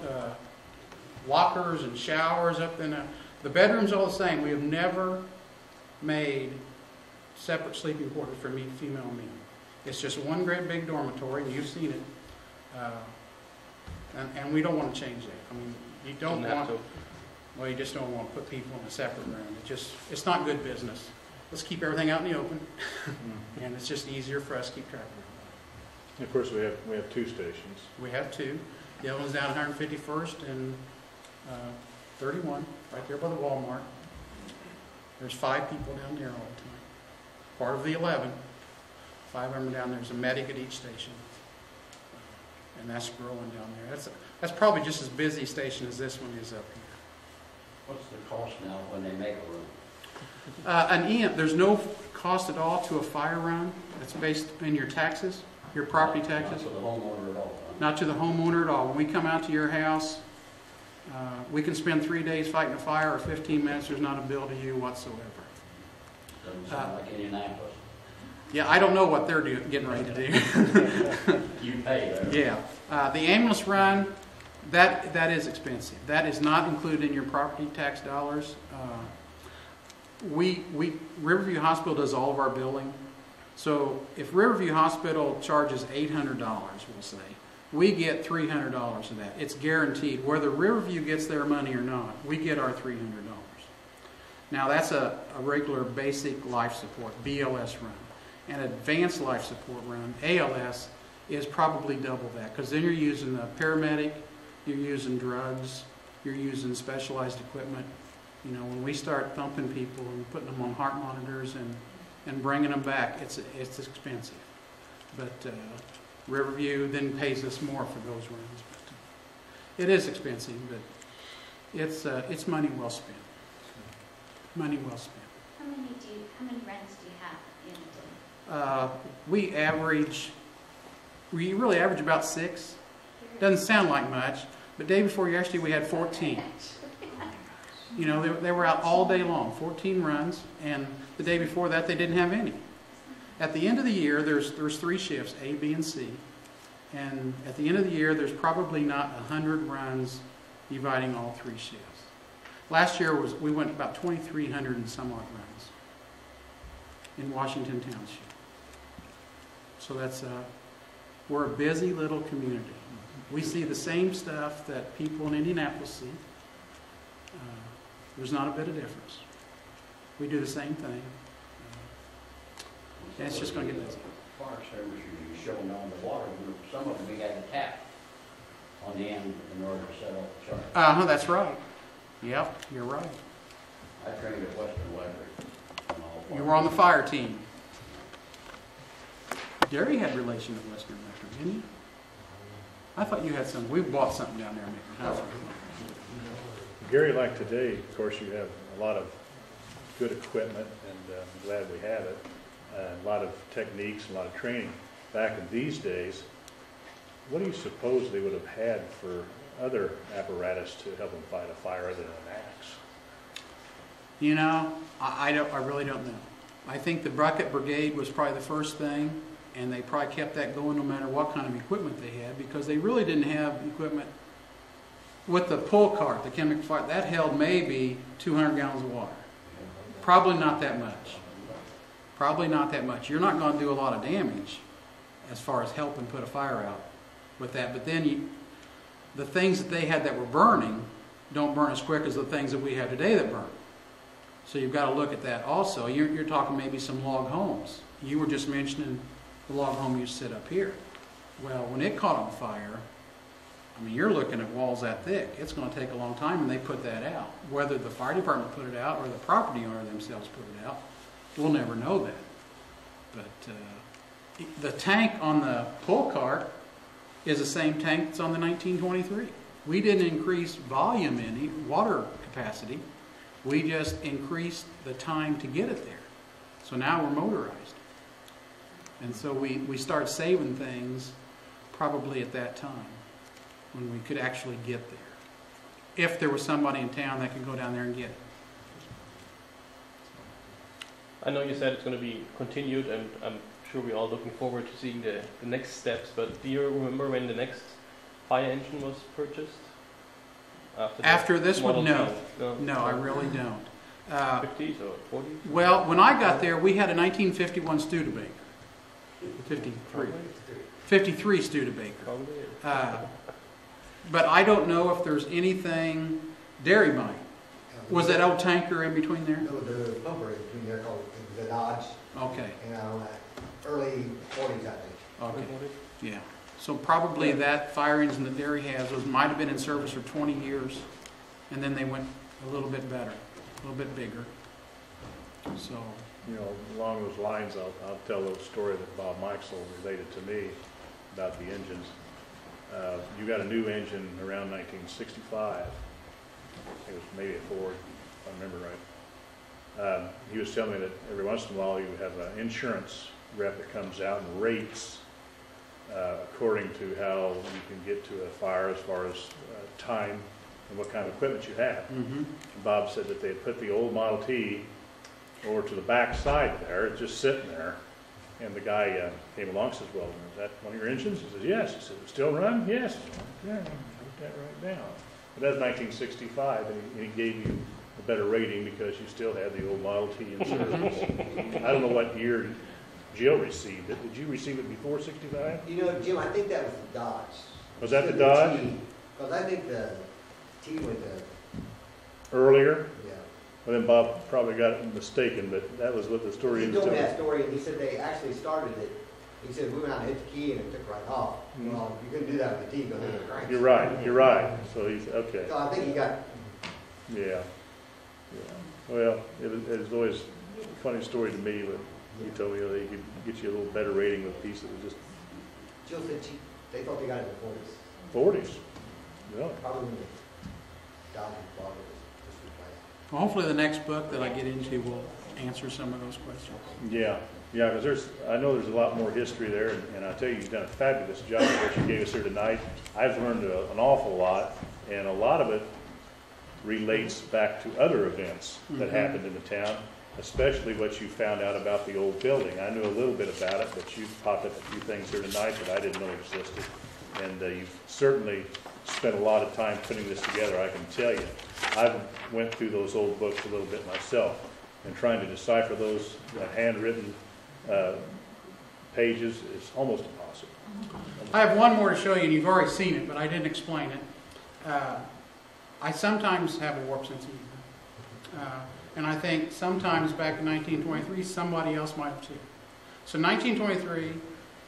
lockers and showers up in the bedroom's all the same. We have never made separate sleeping quarters for female and men. It's just one great big want and you've seen it. And we don't want to change that. I mean, you don't want to. Well, you just don't want to put people in a separate room. It's not good business. Let's keep everything out in the open, and it's just easier for us to keep track of everybody. And of course, we have 2 stations. We have 2. The other one's down 151st and 31, right there by the Walmart. There's 5 people down there all the time. Part of the 11. 5 of them are down there. There's a medic at each station. And that's growing down there. That's probably just as busy a station as this one is up here. What's the cost now when they make a room? There's no cost at all to a fire run. It's based in your taxes, your property taxes. Not to the homeowner at all. Huh? Not to the homeowner at all. When we come out to your house, we can spend 3 days fighting a fire or 15 minutes. There's not a bill to you whatsoever. Doesn't sound like Indianapolis. Yeah, I don't know what they're getting ready to do. You pay there. Yeah. The ambulance run, that is expensive. That is not included in your property tax dollars. Riverview Hospital does all of our billing. So if Riverview Hospital charges $800, we'll say, we get $300 of that. It's guaranteed. Whether Riverview gets their money or not, we get our $300. Now that's a regular basic life support, BLS run. An advanced life support run, ALS, is probably double that, because then you're using a paramedic, you're using drugs, you're using specialized equipment. You know, when we start thumping people and putting them on heart monitors and bringing them back, it's expensive. But Riverview then pays us more for those runs. But it is expensive, but it's money well spent. Money well spent. How many runs do you have in a day? We really average about 6. Doesn't sound like much, but day before yesterday we had 14. You know, they were out all day long, 14 runs, and the day before that they didn't have any. At the end of the year, there's 3 shifts, A, B, and C, and at the end of the year there's probably not 100 runs dividing all 3 shifts. Last year we went about 2,300 and some odd runs in Washington Township. So we're a busy little community. We see the same stuff that people in Indianapolis see. There's not a bit of difference. We do the same thing. And it's just going to get busy. Fire service usually showing on the water. Some of them we had to tap on the end in order to set up the charge. That's right. Yep, you're right. I trained at Western Electric. You were on the fire team. Gary had relation with Western Electric, didn't you? I thought you had some. We bought something down there making house. Gary, like today, of course, you have a lot of good equipment, and I'm glad we have it. A lot of techniques, a lot of training. Back in these days, what do you suppose they would have had for other apparatus to help them fight a fire other than an axe? You know, I really don't know. I think the bucket brigade was probably the first thing, and they probably kept that going no matter what kind of equipment they had, because they really didn't have equipment. With the pull cart, the chemical fire, that held maybe 200 gallons of water. Probably not that much. Probably not that much. You're not going to do a lot of damage as far as helping put a fire out with that. But then the things that they had that were burning don't burn as quick as the things that we have today that burn. So you've got to look at that also. You're talking maybe some log homes. You were just mentioning the log home you sit up here. Well, when it caught on fire, I mean, you're looking at walls that thick. It's going to take a long time, and they put that out. Whether the fire department put it out or the property owner themselves put it out, we'll never know that. But the tank on the pull cart is the same tank that's on the 1923. We didn't increase volume any, water capacity. We just increased the time to get it there. So now we're motorized. And so we start saving things probably at that time, when we could actually get there. If there was somebody in town that could go down there and get it. I know you said it's going to be continued, and I'm sure we're all looking forward to seeing the next steps, but do you remember when the next fire engine was purchased? After this one? No. No, I really don't. 50s or 40s? Well, when I got there, we had a 1951 Studebaker. 53 Studebaker. Probably. But I don't know if there's anything. Dairy Mine. Was that old tanker in between there? No, the pumper in between there called the Dodge. Okay. And early 40s, I think. Okay. Yeah. So probably that fire engine that Dairy has might have been in service for 20 years, and then they went a little bit better, a little bit bigger. So. You know, along those lines, I'll tell a little story that Bob Meixel related to me about the engines. You got a new engine around 1965. It was maybe a Ford, if I remember right. He was telling me that every once in a while you have an insurance rep that comes out and rates according to how you can get to a fire as far as time and what kind of equipment you have. Mm-hmm. And Bob said that they had put the old Model T over to the back side there, just sitting there. And the guy came along and says, well, is that one of your engines? He says, yes. He said, it still run? Yes. Yeah, I wrote that right down. But that's 1965, and he gave you a better rating because you still had the old Model T in service. I don't know what year Jill received it. Did you receive it before 65? You know, Jim, I think that was the Dodge. Was that the Dodge? Because I think the T went to, Earlier? yeah. Well, then Bob probably got it mistaken, but that was what the story He was told me telling. that story, and he said they actually started it. He said, we went out and hit the key and it took right off. Mhm. Well, you couldn't do that with the T because it was cranks. You're right. So he's, okay. So I think he got, Yeah. Well, it was always a funny story to me when he told me they could get you a little better rating with a piece that was just Jill said they thought they got it in the 40s. 40s. Really? Probably when the Dodge bought it was just replaced. Well, hopefully the next book that I get into will answer some of those questions. Yeah, because I know there's a lot more history there, and I tell you, you've done a fabulous job with what you gave us here tonight. I've learned an awful lot, and a lot of it relates back to other events that happened in the town, especially what you found out about the old building. I knew a little bit about it, but you've popped up a few things here tonight that I didn't know existed, and you've certainly spent a lot of time putting this together, I can tell you. I've went through those old books a little bit myself, and trying to decipher those handwritten pages is almost impossible. I have one more to show you, and you've already seen it, but I didn't explain it. I sometimes have a warped sense of humor. And I think sometimes back in 1923, somebody else might have too. So 1923,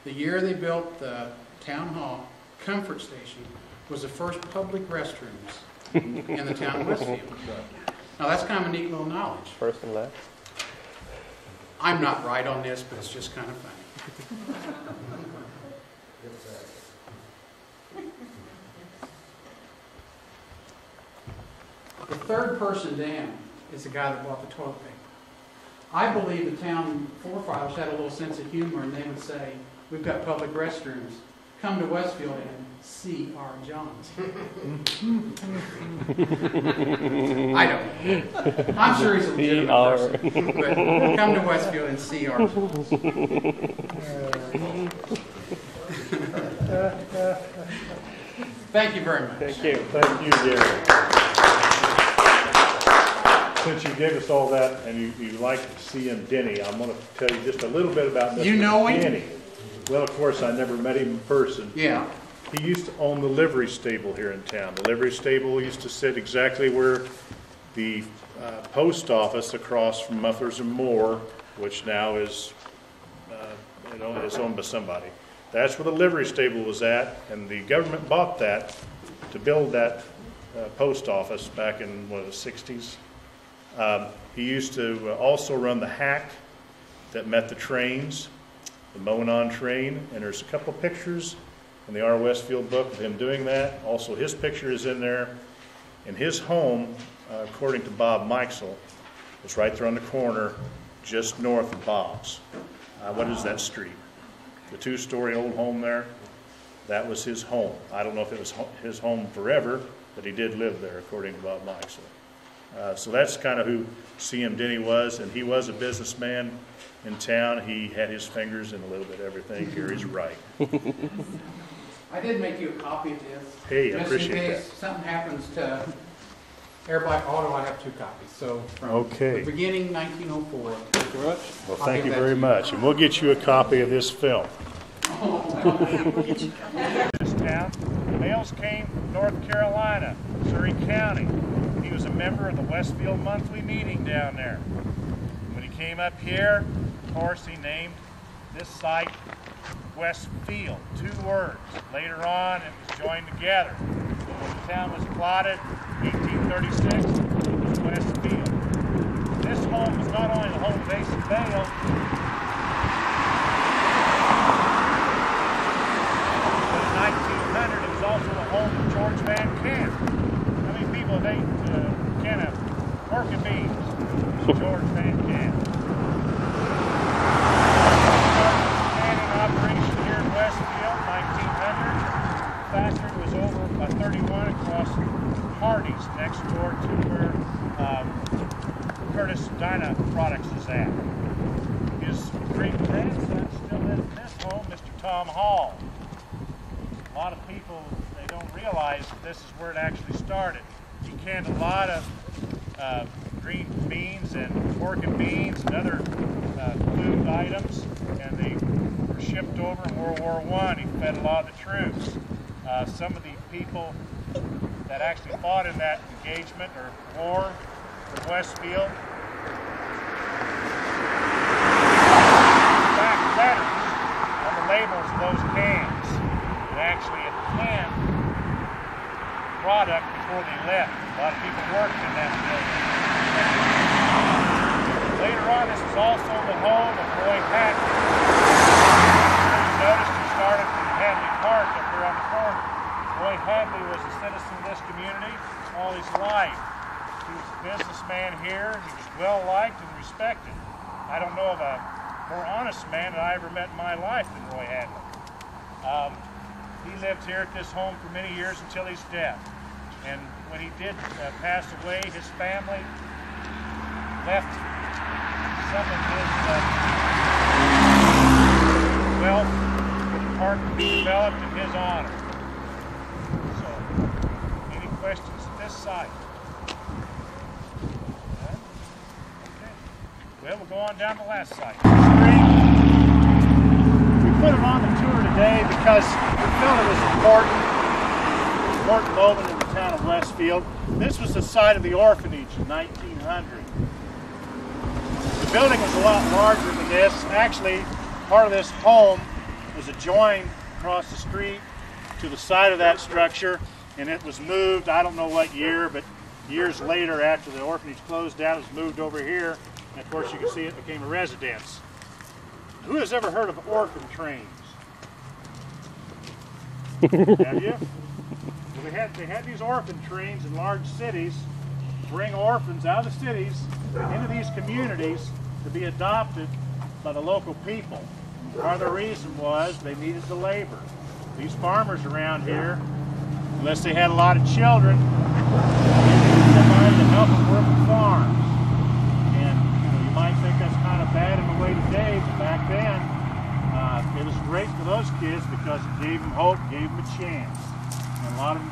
the year they built the town hall, Comfort Station was the first public restrooms in the town of Westfield. Now that's kind of a neat little knowledge. First and last. I'm not right on this, but it's just kind of funny. The third person down is the guy that bought the toilet paper. I believe the town forefathers had a little sense of humor, and they would say, we've got public restrooms. Come to Westfield and see our Johns. I don't know. I'm sure he's a legitimate person. But come to Westfield and see our Johns. Thank you very much. Thank you. Thank you, Gary. Since you gave us all that and you like CM Denny, I'm going to tell you just a little bit about Mr. You know him? Denny. Well, of course, I never met him in person. Yeah. He used to own the livery stable here in town. The livery stable used to sit exactly where the post office across from Mufflers and More, which now is, is owned by somebody. That's where the livery stable was at, and the government bought that to build that post office back in, the 60s. He used to also run the hack that met the trains, the Monon train, and there's a couple pictures in the R. Westfield book of him doing that. Also, his picture is in there. And his home, according to Bob Meixel, was right there on the corner, just north of Bob's. What is that street? The two-story old home there? That was his home. I don't know if it was his home forever, but he did live there, according to Bob Meixel. So that's kind of who C.M. Denny was, and he was a businessman in town. He had his fingers in a little bit of everything. Gary's right. I did make you a copy of this. Hey, I appreciate just in case something happens to Airbike Auto, I have two copies. So from the beginning, 1904. Thank you very much. Well, thank you very much. And we'll get you a copy of this film. This town, Bales came from North Carolina, Surrey County. He was a member of the Westfield monthly meeting down there. When he came up here, of course, he named this site Westfield, 2 words. Later on, it was joined together. When the town was plotted, 1836, it was Westfield. This home was not only the home of Asa Bale, but in 1900, it was also the home of George Van Camp. How many people have ate a can of pork and beans? George Van Camp. Operation here in Westfield, 1900. The factory was over by 31 across Hardy's, next door to where Curtis Dyna Products is at. His great-grandson still lives in this home, Mr. Tom Hall. A lot of people, they don't realize that this is where it actually started. He canned a lot of green beans and pork and beans and other food items, and they were shipped over in World War I. He fed a lot of the troops. Some of the people that actually fought in that engagement or war from Westfield back letters on the labels of those cans, and actually a canned product before they left. A lot of people worked in that building. Later on, this is also the home of Roy Hadley. You noticed he started from Hadley Park up there on the corner. Roy Hadley was a citizen of this community all his life. He was a businessman here. He was well liked and respected. I don't know of a more honest man that I ever met in my life than Roy Hadley. He lived here at this home for many years until his death. And when he did pass away, his family left some of his wealth for the park to be developed in his honor. So, any questions at this site? None? Okay. Well, we'll go on down the last site. We put it on the tour today because we felt it was important moment in the town of Westfield. This was the site of the orphanage in 1900. The building was a lot larger than this. Actually, part of this home was adjoined across the street to the side of that structure, and it was moved, I don't know what year, but years later after the orphanage closed down, it was moved over here, and of course you can see it became a residence. Who has ever heard of orphan trains? Have you? Well, they had these orphan trains in large cities, bring orphans out of the cities into these communities to be adopted by the local people. Part of the reason was they needed the labor. These farmers around here, unless they had a lot of children, needed somebody to help them work the farms. And you might think that's kind of bad in a way today, but back then it was great for those kids because it gave them hope, gave them a chance. And a lot of them